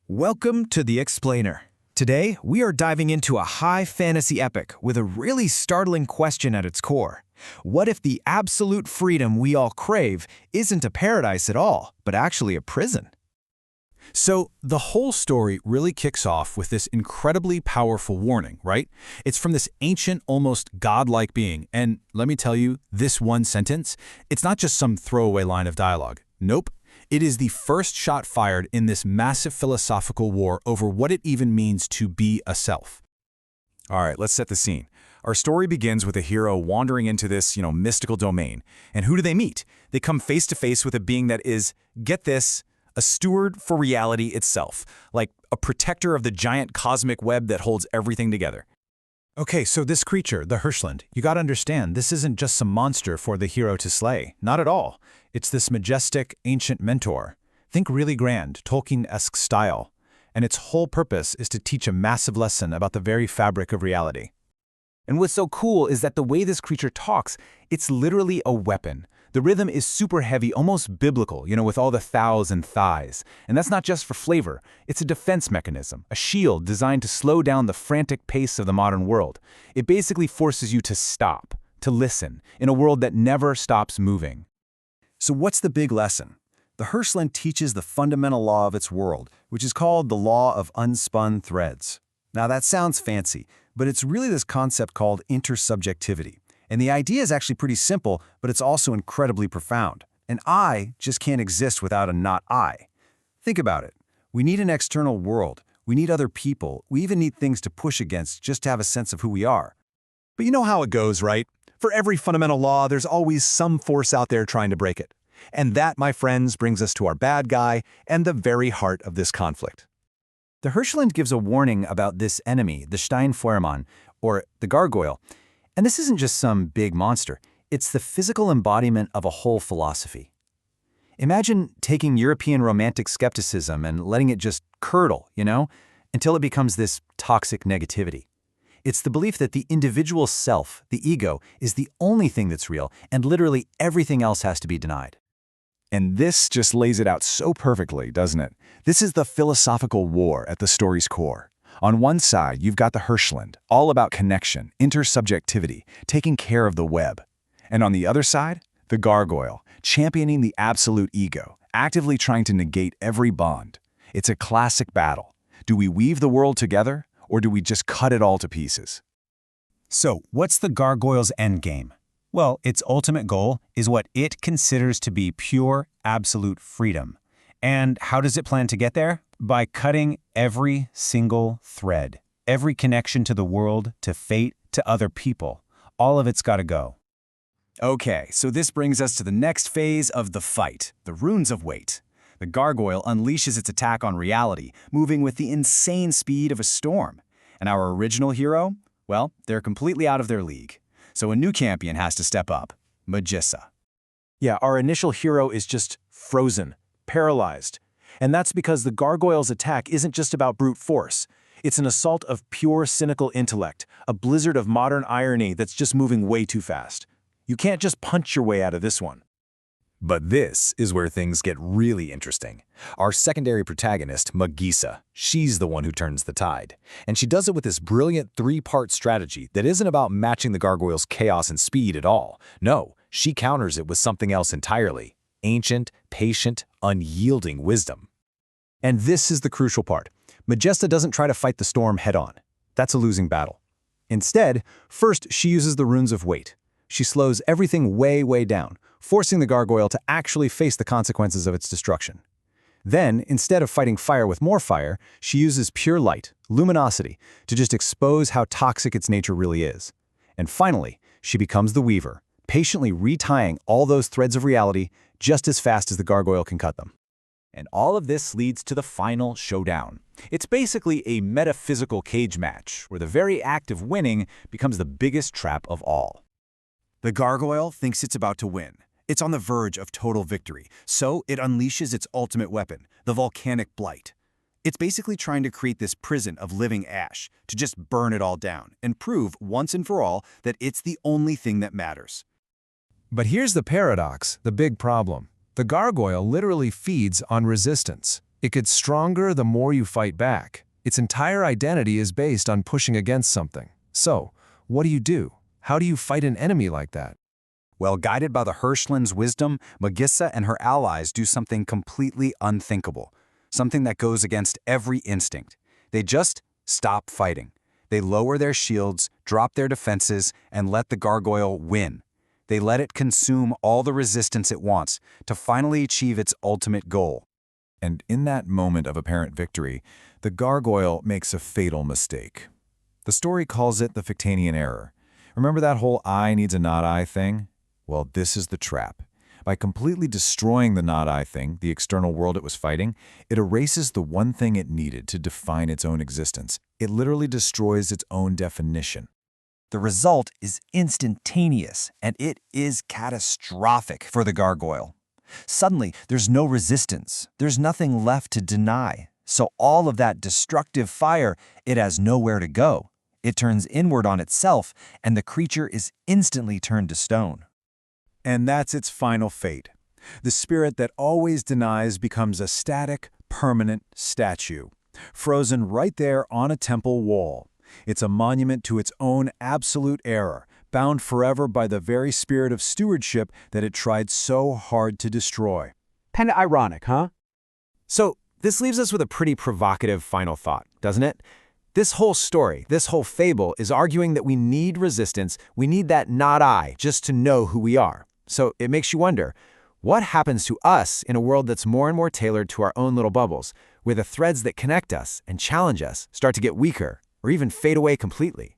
Welcome to The Explainer. Today, we are diving into a high fantasy epic with a really startling question at its core. What if the absolute freedom we all crave isn't a paradise at all, but actually a prison? So the whole story really kicks off with this incredibly powerful warning, right? It's from this ancient, almost godlike being, and let me tell you, this one sentence, it's not just some throwaway line of dialogue. Nope. It is the first shot fired in this massive philosophical war over what it even means to be a self. All right, let's set the scene. Our story begins with a hero wandering into this, mystical domain. And who do they meet? They come face to face with a being that is, get this, a steward for reality itself, like a protector of the giant cosmic web that holds everything together. Okay, so this creature, the Hirschland, you gotta understand, this isn't just some monster for the hero to slay. Not at all. It's this majestic, ancient mentor. Think really grand, Tolkien-esque style. And its whole purpose is to teach a massive lesson about the very fabric of reality. And what's so cool is that the way this creature talks, it's literally a weapon. The rhythm is super heavy, almost biblical, with all the thous and thighs. And that's not just for flavor. It's a defense mechanism, a shield designed to slow down the frantic pace of the modern world. It basically forces you to stop, to listen, in a world that never stops moving. So what's the big lesson? The Hirschland teaches the fundamental law of its world, which is called the law of unspun threads. Now that sounds fancy, but it's really this concept called intersubjectivity. And the idea is actually pretty simple, but it's also incredibly profound. An I just can't exist without a not I. Think about it. We need an external world. We need other people. We even need things to push against just to have a sense of who we are. But you know how it goes, right? For every fundamental law, there's always some force out there trying to break it. And that, my friends, brings us to our bad guy and the very heart of this conflict. The Hirschland gives a warning about this enemy, the Steinfeuermann, or the gargoyle. And this isn't just some big monster. It's the physical embodiment of a whole philosophy. Imagine taking European romantic skepticism and letting it just curdle, until it becomes this toxic negativity. It's the belief that the individual self, the ego, is the only thing that's real, and literally everything else has to be denied. And this just lays it out so perfectly, doesn't it? This is the philosophical war at the story's core. On one side, you've got the Hirschland, all about connection, intersubjectivity, taking care of the web. And on the other side, the gargoyle, championing the absolute ego, actively trying to negate every bond. It's a classic battle. Do we weave the world together, or do we just cut it all to pieces? So, what's the gargoyle's endgame? Well, its ultimate goal is what it considers to be pure, absolute freedom. And how does it plan to get there? By cutting every single thread, every connection to the world, to fate, to other people. All of it's got to go. Okay, so this brings us to the next phase of the fight, the Runes of Weight. The gargoyle unleashes its attack on reality, moving with the insane speed of a storm. And our original hero? Well, they're completely out of their league. So a new champion has to step up, Magissa. Yeah, our initial hero is just frozen, paralyzed. And that's because the gargoyle's attack isn't just about brute force. It's an assault of pure, cynical intellect, a blizzard of modern irony that's just moving way too fast. You can't just punch your way out of this one. But this is where things get really interesting. Our secondary protagonist, Magissa, she's the one who turns the tide. And she does it with this brilliant three-part strategy that isn't about matching the gargoyle's chaos and speed at all. No, she counters it with something else entirely. Ancient, patient, unyielding wisdom. And this is the crucial part. Magissa doesn't try to fight the storm head-on. That's a losing battle. Instead, first she uses the Runes of Weight. She slows everything way, way down, forcing the gargoyle to actually face the consequences of its destruction. Then, instead of fighting fire with more fire, she uses pure light, luminosity, to just expose how toxic its nature really is. And finally, she becomes the weaver, patiently retying all those threads of reality just as fast as the gargoyle can cut them. And all of this leads to the final showdown. It's basically a metaphysical cage match, where the very act of winning becomes the biggest trap of all. The gargoyle thinks it's about to win. It's on the verge of total victory, so it unleashes its ultimate weapon, the volcanic blight. It's basically trying to create this prison of living ash, to just burn it all down and prove once and for all that it's the only thing that matters. But here's the paradox, the big problem. The gargoyle literally feeds on resistance. It gets stronger the more you fight back. Its entire identity is based on pushing against something. So, what do? How do you fight an enemy like that? Well, guided by the Hirschland's wisdom, Magissa and her allies do something completely unthinkable, something that goes against every instinct. They just stop fighting. They lower their shields, drop their defenses, and let the gargoyle win. They let it consume all the resistance it wants to finally achieve its ultimate goal. And in that moment of apparent victory, the gargoyle makes a fatal mistake. The story calls it the Fictanian error. Remember that whole eye needs a not eye thing? Well, this is the trap. By completely destroying the not eye thing, the external world it was fighting, it erases the one thing it needed to define its own existence. It literally destroys its own definition. The result is instantaneous, and it is catastrophic for the gargoyle. Suddenly, there's no resistance. There's nothing left to deny. So all of that destructive fire, it has nowhere to go. It turns inward on itself, and the creature is instantly turned to stone. And that's its final fate. The spirit that always denies becomes a static, permanent statue, frozen right there on a temple wall. It's a monument to its own absolute error, bound forever by the very spirit of stewardship that it tried so hard to destroy. Kinda ironic, huh? So, this leaves us with a pretty provocative final thought, doesn't it? This whole story, this whole fable, is arguing that we need resistance, we need that not I, just to know who we are. So it makes you wonder, what happens to us in a world that's more and more tailored to our own little bubbles, where the threads that connect us and challenge us start to get weaker or even fade away completely?